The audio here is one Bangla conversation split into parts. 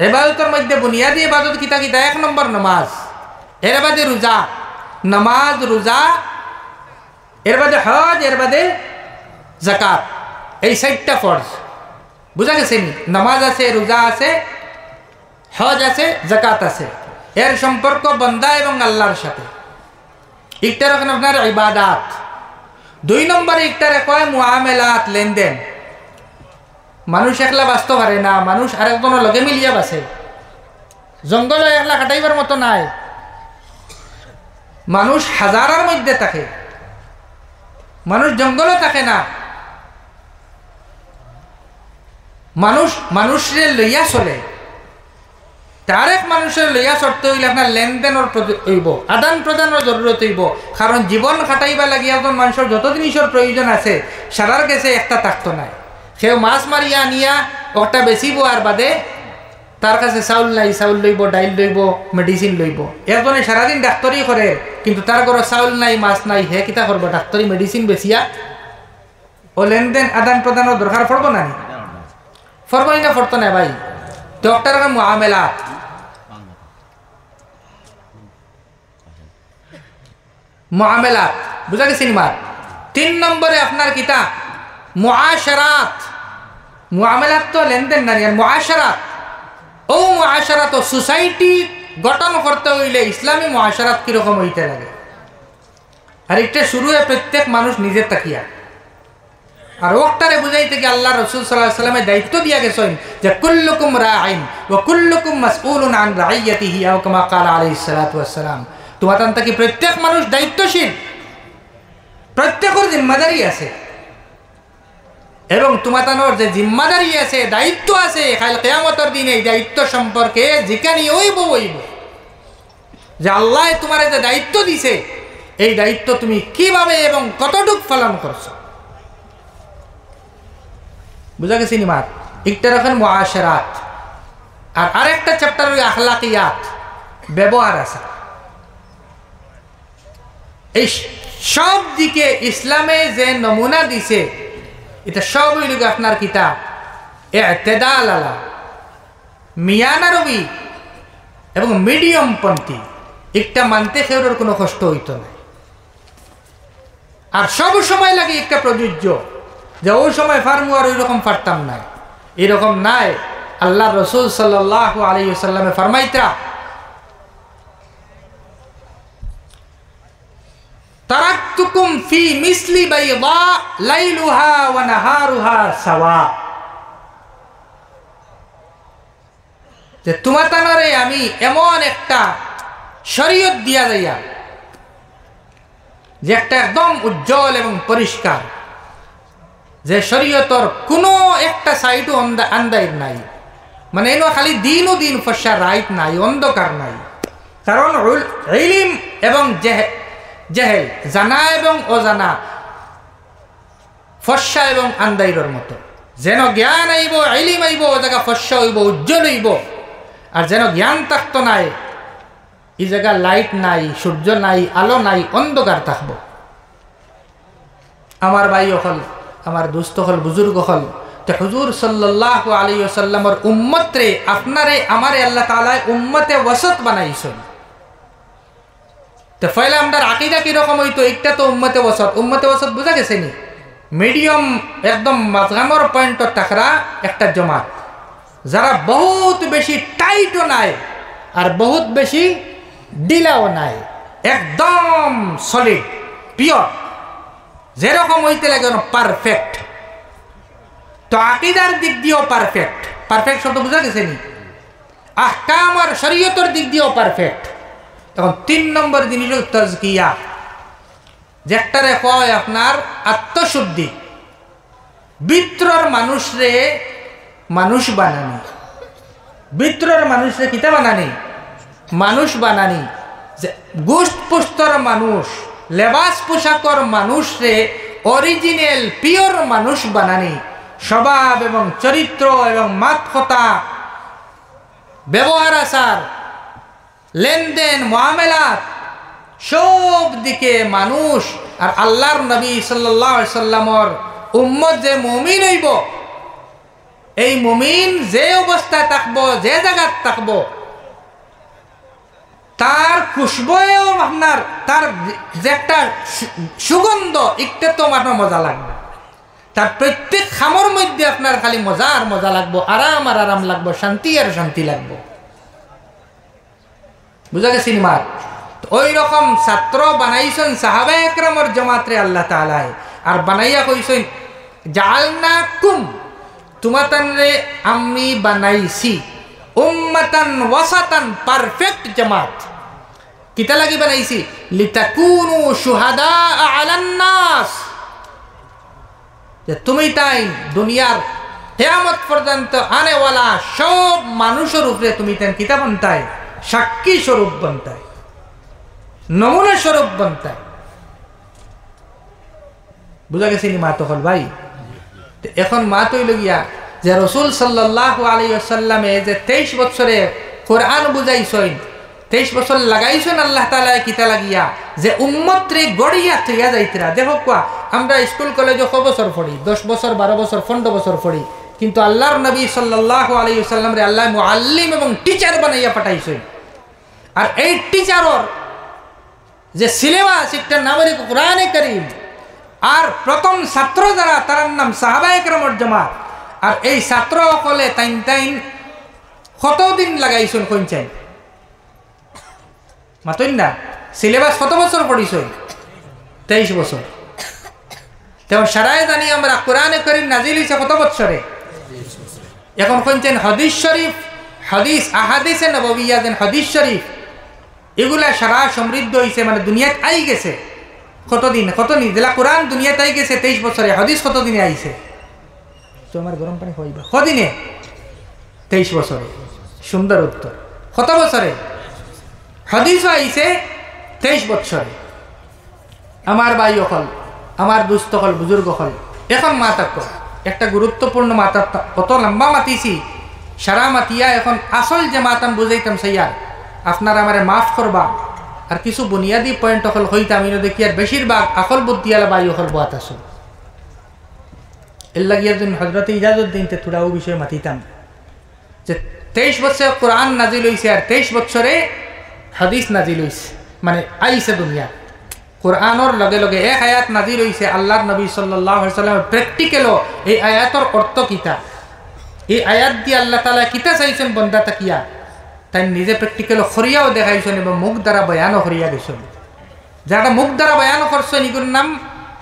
ইবাদতের মধ্যে বুনিয়াদি ইবাদত কিতা কিতা? 1 নম্বর নামাজ, এর বাদে রোজা, নামাজ রোজা, এর বাদে হজ, এর বাদে যাকাত। এই 4টা ফরজ বুঝা গেছে নি? নামাজ আছে, রোজা আছে, হজ আছে, যাকাত আছে। এর সম্পর্ক বান্দা এবং আল্লাহর সাথে। একটা রাখেন আপনার ইবাদাত। 2 নম্বরে একটা কয় মুআমালাত, লেনদেন। মানুষ একলা বাঁচতে পারে না, মানুষ আরেকজনের লগে মিলিয়া বাঁচে। জঙ্গলে একলা কাটাইবার মতো নাই, মানুষ হাজারের মধ্যে থাকে, মানুষ জঙ্গলে থাকে না, মানুষ মানুষের লইয়া চলে। তার এক মানুষের লইয়া চলতে হইলে আপনার লেনদেনের হইব, আদান প্রদানের জরুরত হইব। কারণ জীবন খাটাইবা লাগিয়া একজন মানুষের যত জিনিসের প্রয়োজন আছে সারার গেছে একটা থাকতো নাই। সেও মাছ মারিয়া আনিয়া ওটা বেচিব, আর বাদে তার কাছে চাউল নাই, চাউল লইব, ডাইল লইব, মেডিসিন লইব। একজনে সারাদিন ডাক্তারি করে, কিন্তু তার ঘরে চাউল নাই, মাছ নাই, হে কিতা করবো? ডাক্তারি মেডিসিন বেচিয়া। ও লেনদেন আদান প্রদানের দরকার পড়ব না? পড়ব না? পড়তো না ভাই। ডক্টর মুআমালাত, মুআমালাত বুঝা গেছে নি? 3 নম্বরে আপনার কিতা? মুআশারাত। মুআমালাত তো লেনদেন না, মুআশারাত। ও মুআশারাত সোসাইটি গঠন করতে হইলে ইসলামী মুআশারাত কিরকম হইতে লাগে। আর একটা শুরু হয় প্রত্যেক মানুষ নিজের তাকিয়া। আর ওটারে বুঝাইতে গিয়ে আল্লাহ রাসূল সাল্লাল্লাহু আলাইহি ওয়াসাল্লামের দায়িত্ব দিয়া গেছেন যে কুল্লুকুম রাঈন ওয়া কুল্লুকুম মাসউলুন আন রাইয়াতিহি, আও কামা ক্বালা আলাইহিস সালাতু ওয়াস সালাম। তোমাদের থেকে প্রত্যেক মানুষ দায়িত্বশীল, প্রত্যেকের জিম্মাদারি আছে। এবং তোমাদের যে জিম্মাদারি আছে, দায়িত্ব আছে, কাল কিয়ামতের দিনে এই দায়িত্ব সম্পর্কে জিজ্ঞানি হইব যে আল্লাহ তোমার যে দায়িত্ব দিছে, এই দায়িত্ব তুমি কিভাবে এবং কতটুকু পালন করছো। বুঝা গেছে নি? একটা রাখেন মুআশারাত, আর আরেকটা চ্যাপ্টার ওই আখলাকিয়াত, ব্যবহার আছে। এই সব দিকে ইসলামে যে নমুনা দিছে, এটা সব হইল আপনার কিতাব ইতিদাল আলা, মিয়ানারবি এবং মিডিয়াম পন্থী। একটা মানতে কেউর কোনো কষ্ট হইতো না। আর সব সময় লাগে একটা প্রযোজ্য, যে ওই সময় ফার্মু আর ওই রকম পারতাম না, এরকম নাই। আল্লাহ রাসূল সাল্লাল্লাহু আলাইহি ওয়াসাল্লামে ফরমাইতা, তারাকতুকুম ফি মিসলি বাইদা লাইলুহা ওয়া নাহারুহা সাওয়া। যে তোমাতানরে আমি এমন একটা শরীয়ত দিয়া যাইয়া, যে একটা একদম উজ্জ্বল এবং পরিষ্কার, যে শরীয়তর কোনো একটা সাইডও আন্দাইর নাই। মানে এনো খালি দিনও দিন ফসা, রাইট নাই, অন্ধকার নাই। কারণ ইলম এবং জেহেল, জানা এবং অজানা, ফসা এবং আন্দাইরের মতো। যেন জ্ঞান আইব, ইলম আইব, ও জায়গা ফসা হইব, উজ্জ্বল হইব। আর যেন জ্ঞান থাকতো নাই, এই জায়গা লাইট নাই, সূর্য নাই, আলো নাই, অন্ধকার থাকবো। আমার ভাই হল, আমার দোস্ত হল, বুজুর্গ হল, তো হুজুর সাল্লাল্লাহু আলাইহি ওয়াসাল্লামের উম্মত রে, আপনারে আমারে আল্লাহ তাআলা উম্মতে ওয়াসত বানাইছেন। তো পয়লা আমাদের আকীদা কি রকম হইতো? একটা তো উম্মতে ওয়াসত। উম্মতে ওয়াসত বুঝা গেছে নি? মিডিয়াম, একদম মাঝখানের পয়েন্টত থাকরা একটা জমাত, যারা বহুত বেশি টাইটও নাই আর বহুত বেশি ডিলাও নাই, একদম সলিড পিওর, যেরকম হইতে লাগে পারফেক্ট। তো আকীদার দিক দিয়েও পারফেক্ট। পারফেক্ট শব্দ বুঝা গেছে নি? আহকাম আর শরীয়তের দিক দিয়েও পারফেক্ট। এখন 3 নম্বর জিনিস হল তাজকিয়া, যেটারে কয় আপনার আত্মশুদ্ধি, ভিতরের মানুষরে মানুষ বানানি। ভিতরের মানুষরে কিতা বানানি? মানুষ বানানি। যে গোশত পুস্তর মানুষ, লেবাস পোশাকর মানুষরে অরিজিনাল পিওর মানুষ বানানি। স্বভাব এবং চরিত্র এবং মাত কথা, ব্যবহার আচার, লেনদেন, মুআমালাত, সব দিকে মানুষ আর আল্লাহর নবী সাল্লাল্লাহু আলাইহি সাল্লামর উম্মত যে মুমিন হইব, এই মুমিন যে অবস্থায় থাকবো, যে জায়গায় থাকবো, তার খুশবুও আপনার, তার যে একটা সুগন্ধ, একটা তো আপনার মজা লাগবে। তার প্রত্যেক খামর মধ্যে আপনার খালি মজা আর মজা লাগবো, আরাম আর আরাম লাগবো, শান্তি আর শান্তি লাগবো। বুঝা গেছি নিমার? ওই রকম ছাত্র বানাইছেন সাহাবায়ে একরামের জামাতরে আল্লাহ তাআলা, আর বানাইয়া কইছেন জাআলনাকুম, তোমাতানরে আমি বানাইছি উম্মাতান ওয়াসাতান, পারফেক্ট জামাত। কিতা লাগি বানাইছি? লিতাকুনু শুহাদা আলান নাস, যে তুমি তাই দুনিয়ার কিয়ামত পর্যন্ত আনেওয়ালা সব মানুষের উপরে তুমি তাই কিতা বানতাই? সাক্ষী স্বরূপ বানতাই, নমুনা স্বরূপ বানতাই। বুঝা গেছি নি মা? তখন ভাই এখন মা তৈল গিয়া যে রসুল সাল্লাল্লাহু আলাইহি ওয়াসাল্লামে যে 23 বছরে কোরআন বুঝাইছেন, 23 বছর লাগাইছেন আল্লাহ তাআলা কিতা লাগিয়া, যে উম্মতরে গড়িয়া থইয়া যাইতরা। দেখো কোয়া আমরা স্কুল কলেজে কত বছর পড়ি? 10 বছর, 12 বছর, 15 বছর পড়ি, কিন্তু আল্লাহর নবী সাল্লাল্লাহু আলাইহি ওয়াসাল্লামরে আল্লাহ মুআল্লিম এবং টিচার বানাইয়া পাঠাইছেন। আর এই টিচারর যে সিলেবাস, একটা নাম হলো কোরআনে কারীম। আর প্রথম ছাত্র যারা, তার নাম সাহাবায়ে কেরামের জামাত। আর এই ছাত্র সকলে তাইন তাইন কতদিন লাগাইছেন কইছেন? মাতইন না, সিলেবাস কত বছর পড়িছেন? 23 বছর। তেমন সারাই জানি আমরা কোরআনে কারীম নাজিল হইছে কত বছরে? এখন কইছেন হাদিস শরীফ, হাদিস আহাদিসে নববিয়া, যেন হাদিস শরীফ এগুলা সারা সমৃদ্ধ হইছে, মানে দুনিয়াত আই গেছে। কতদিন যেলা কোরআন দুনিয়াতে আই গেছে 23 বছরে, হাদিস কতদিনে আইছে? তো আমার গরম পানি হইবা কদিনে? 23 বছরে। সুন্দর উত্তর। কত বছরে? হাদিসও আইছে 23 বছরে। আমার ভাই হল, আমার দুস্থ হল, বুজুর্গ হল, এখন মাতাক একটা গুরুত্বপূর্ণ মাতা, কত লম্বা মাতিছি, সারা মাতিয়া এখন আসল যে মাতাম বুঝাইতাম সাইয়ার, আপনারা আমারে মাফ করবা। আর কিছু বুনিয়াদী পয়েন্ট হল হইতাম ইনো দেখি, আর বেশিরভাগ আকল বুদ্ধিয়ালা বায়ু হল বাত আসল। এর লাগিয়ার জন্য হজরতে ইজাজুদ্দিন তে থোড়াও বিষয়ে মাতিতাম যে 23 বছর কোরআন নাজিল হইছে, আর 23 বছরে হাদিস নাজিল হইছে, মানে আইছে দুনিয়া। কোরআনের লগে লগে এক আয়াত নাজিল হইছে, আল্লাহর নবী সাল্লাল্লাহু আলাইহি ওয়াসাল্লাম প্র্যাকটিক্যালও এই আয়াতের অর্থ কিতা, এই আয়াত দিয়ে আল্লাহ তাআলা কিতা চাইছেন বন্দা তাকিয়া, তাই নিজে প্র্যাকটিক্যাল খরিয়াও দেখাইছেন এবং মুখ দ্বারা বয়ানও করিয়া গেছেন। যারা মুখ দ্বারা বয়ান করছেন এগুলোর নাম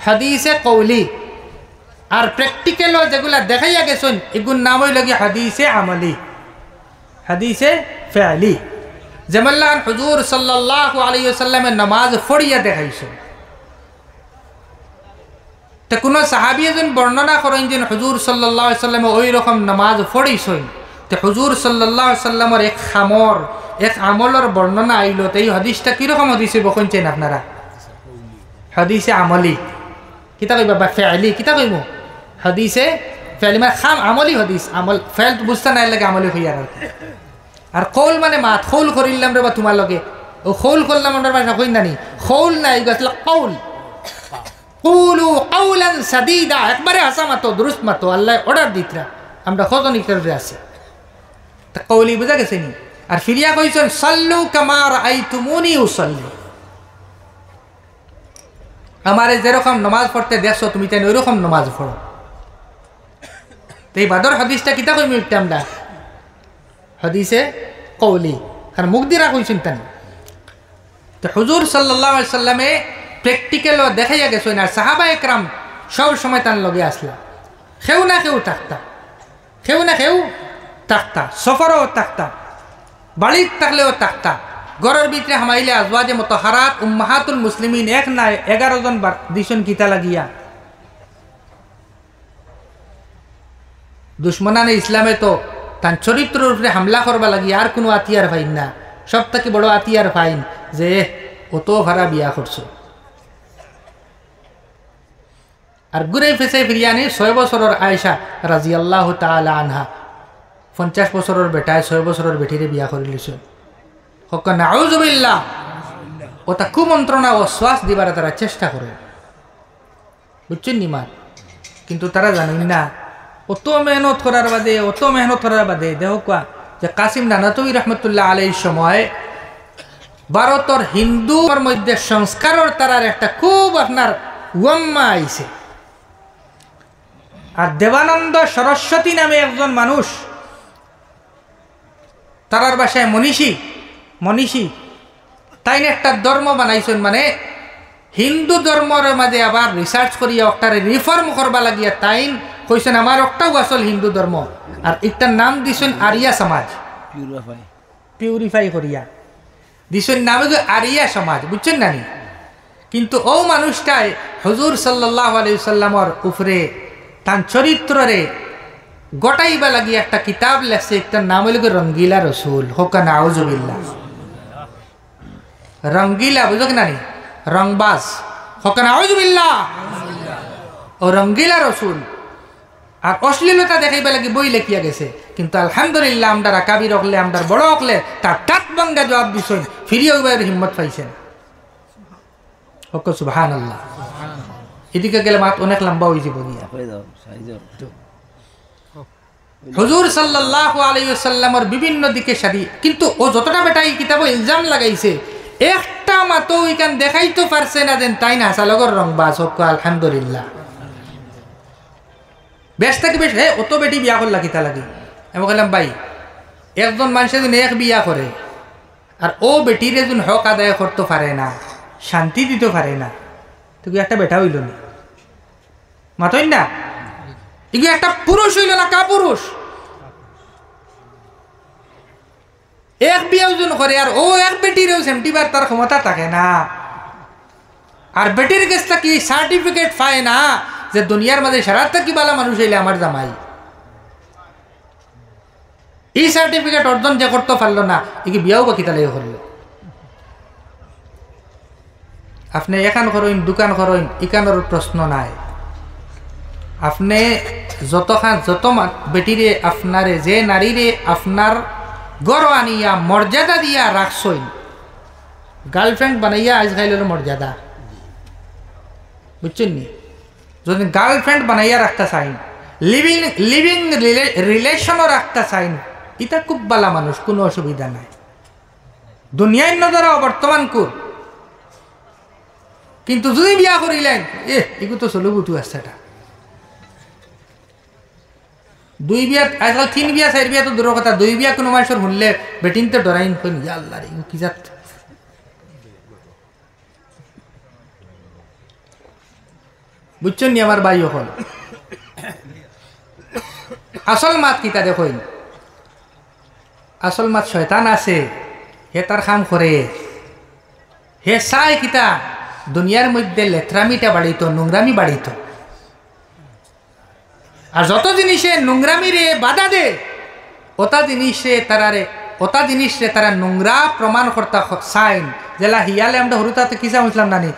হাদিসে কওলি, আর প্র্যাকটিক্যালও যেগুলা দেখাইয়া গেছেন এগুলোর নাম হইল গিয়ে হাদিসে আমলি, হাদিসে ফেআলি। যেমন হুজুর সাল্লাল্লাহু আলাইহি ওয়াসাল্লামের নামাজ পড়িয়া দেখাইছেন। তা কোনো সাহাবী এজন বর্ণনা করেন যে হুজুর সাল্লাল্লাহু আলাইহি ওয়াসাল্লাম ওই রকম নামাজ পড়িছেন, তো হুজুর সাল্লাল্লাহু আলাইহি ওয়াসাল্লামের এক খামর, এক আমলের বর্ণনা আইল। তো এই হাদিসটা কিরকম হাদিস বলছেন আপনারা? হাদিসে আমলি কিতা কইবা, বা ফেআলি কিতা কইব? হাদিসে ফেআলি মানে খাম আমলি হাদিস, আমল ফেল বুঝতে নাই লাগে আমলি হইয়া। আর কৌল মানে মাত, খৌল করিলাম রে বা তোমার লগে, ও খৌল করলাম আমার ভাষা কই নানি, খৌল নাই গেছিল কৌল। কুলু কাউলান সাদীদা, একবারে হাসা মাতো, দুরুস্ত মাতো, আল্লাহ অর্ডার দিতরা, আমরা কতনি করে আছি। তা কৌলি বুঝা গেছে নি? আর ফিরিয়া কইছেন সাল্লু কামা রাআইতুমুনি উসাল্লি, আমারে যেরকম নামাজ পড়তে দেখছো তুমি তাই ওইরকম নামাজ পড়ো। তো এই বাদর হাদিসটা কিতা কইমি একটা আমরা হাদিসে কওলি, কারণ মুখ দিয়ে কইছেন তাই। তো হুজুর সাল্লাল্লাহু আলাইহি ওয়াসাল্লামে প্র্যাকটিক্যালও দেখাইয়া গেছেন, আর সাহাবা একরাম সব সময় তার লগে আসলা, কেউ না কেউ থাকতা, কেউ না কেউ থাকতা, সফরও থাকতা, বাড়ির থাকলেও থাকতা, ঘরের ভিতরে হামাইলে আজওয়াজে মুতাহহারাত উম্মাহাতুল মুসলিমিন এক না 11 জন দিছেন কিতা লাগিয়া। দুশ্মনানে ইসলামে তো তার চরিত্রের উপরে হামলা করবা লাগি আর কোনো আতিয়ার পাইন না, সব থেকে বড় আতিয়ার পাইন যে অত ভাড়া বিয়া করছো। আর ঘুরে ফেসে ফিরিয়ানি 6 বছরের আয়েশা রাদিয়াল্লাহু তাআলা আনহা 50 বছরের বেটায় 6 বছরের বেটিরে বিয়া করে লিছ। হক নাউযুবিল্লাহ, ওটা কুমন্ত্রণা ও শ্বাস দিবার তারা চেষ্টা করে, বুঝছেন নিমার, কিন্তু তারা জানেন না অত মেহনত করার বাদে দেহ কোয়া যে কাসিম নানাতবী রহমতুল্লাহ আলাইহির সময় ভারতের হিন্দুর মধ্যে সংস্কারের তারার একটা খুব আপনার ওয়াম্মা আইছে। আর দেবানন্দ সরস্বতী নামে একজন মানুষ, তারার বাসায় মনীষী তাই একটা ধর্ম বানাইছেন, মানে হিন্দু ধর্মের মাঝে আবার রিসার্চ করিয়া ওটারে রিফর্ম করবা লাগিয়া তাইন কইছেন আমার একটাও আসল হিন্দু ধর্ম, আর একটার নাম দিছেন আরিয়া সমাজ, পিউরিফাই করিয়া দিছেন নাম আরিয়া সমাজ, বুঝছেন না? কিন্তু ও মানুষটাই হুজুর সাল্লাল্লাহু আলাইহি সাল্লামর উপরে তার চরিত্রে গোটাইবা লাগিয়া একটা কিতাব লেখছে, একটার নাম হইল রঙ্গিলা রসুল। হোকা নাউজুবিল্লাহ। রঙ্গিলা বুঝো না নি, রংবাজ। হোকা নাউজুবিল্লাহ। ও রঙ্গিলা রসুল আর অশ্লীলতা দেখাইবা লাগি বই লেখিয়া গেছে। কিন্তু আলহামদুলিল্লাহ আমরা কাবির হকলে আমরা বড় হকলে তার টাক বাঙ্গা জবাব দিছেন, ফিরিয়ে উবাইয়ের হিম্মত পাইছেন। হোক সুবহানাল্লাহ। এদিকে গেলে মাত অনেক লম্বা হয়ে যাব। হুজুর সাল্লাল্লাহু আলাইহি ওয়াসাল্লামের বিভিন্ন দিকে শাদি, কিন্তু ও যতটা বেটা এই কিতাবে ইলজাম লাগাইছে একটা মাতো ওইখান দেখাইতে পারছে না দেন তাই না সালগর রংবাজ। হোক আলহামদুলিল্লাহ। বেশ থেকে বেশ হে অত বেটি বিয়া করলা কিতা লাগে। আমি বললাম ভাই একজন মানুষের যদি এক বিয়া করে আর ও বেটির যদি হক আদায় করতে পারে না, শান্তি দিতে পারে না, তো একটা বেটা হইল না, মাতই না, এগুলো একটা পুরুষ হইল না, কা পুরুষ? এক বিয়া ওজন করে আর ও এক বেটিরও সেমটিবার তার ক্ষমতা থাকে না। আর বেটির কাছে কি সার্টিফিকেট পায় না যে দুনিয়ার মাঝে সারাত কি বালা মানুষ হইলে আমার জামাই। এই সার্টিফিকেট অর্জন যে করতে পারলো না, একে বিয়াও বাকি তালে করলো। আপনি এখান করেন, দোকান করেন, এখানোর প্রশ্ন নাই। আপনি যত বেটিরে আপনারে, যে নারীরে আপনার গড় আনিয়া মর্যাদা দিয়া রাখছই, গার্লফ্রেন্ড বানাইয়া আজ খাইল মর্যাদা, বুঝছেন নি? যদি গার্লফ্রেন্ড বানাইয়া রাখতে চাইন, লিভিং রিলেশনও রাখতে চাইন, এটা খুব ভালো মানুষ, কোনো অসুবিধা নাই। দুনিয়ায় নজরা বর্তমান কুর, কিন্তু যদি বিয়া করিলেন এগুলো তো চলো বুটু আছে। এটা দুই বিয়া, আজকাল 3 বিয়া 4 বিয়া তো দূরের কথা, 2 বিয়া কোনো মানুষের শুনলে বেটিন তো ডরাইন আল্লাহ রে কি যাত। বুঝছেন নি আমার ভাই? হল আসল মাত কিতা দেখইন, আসল মাত শয়তান আছে, হে তার কাম করে, হে চাই কিতা দুনিয়ার মধ্যে লেত্রামিটা বাড়িত, নোংরামি বাড়িত। আর যত জিনিসে নোংরামিরে বাধা দে, ওটা জিনিসে তারা নোংরা প্রমাণ করতে চাইন। জেলা হিয়ালে আমরা হরুতাতে কিসা বুঝলাম নানি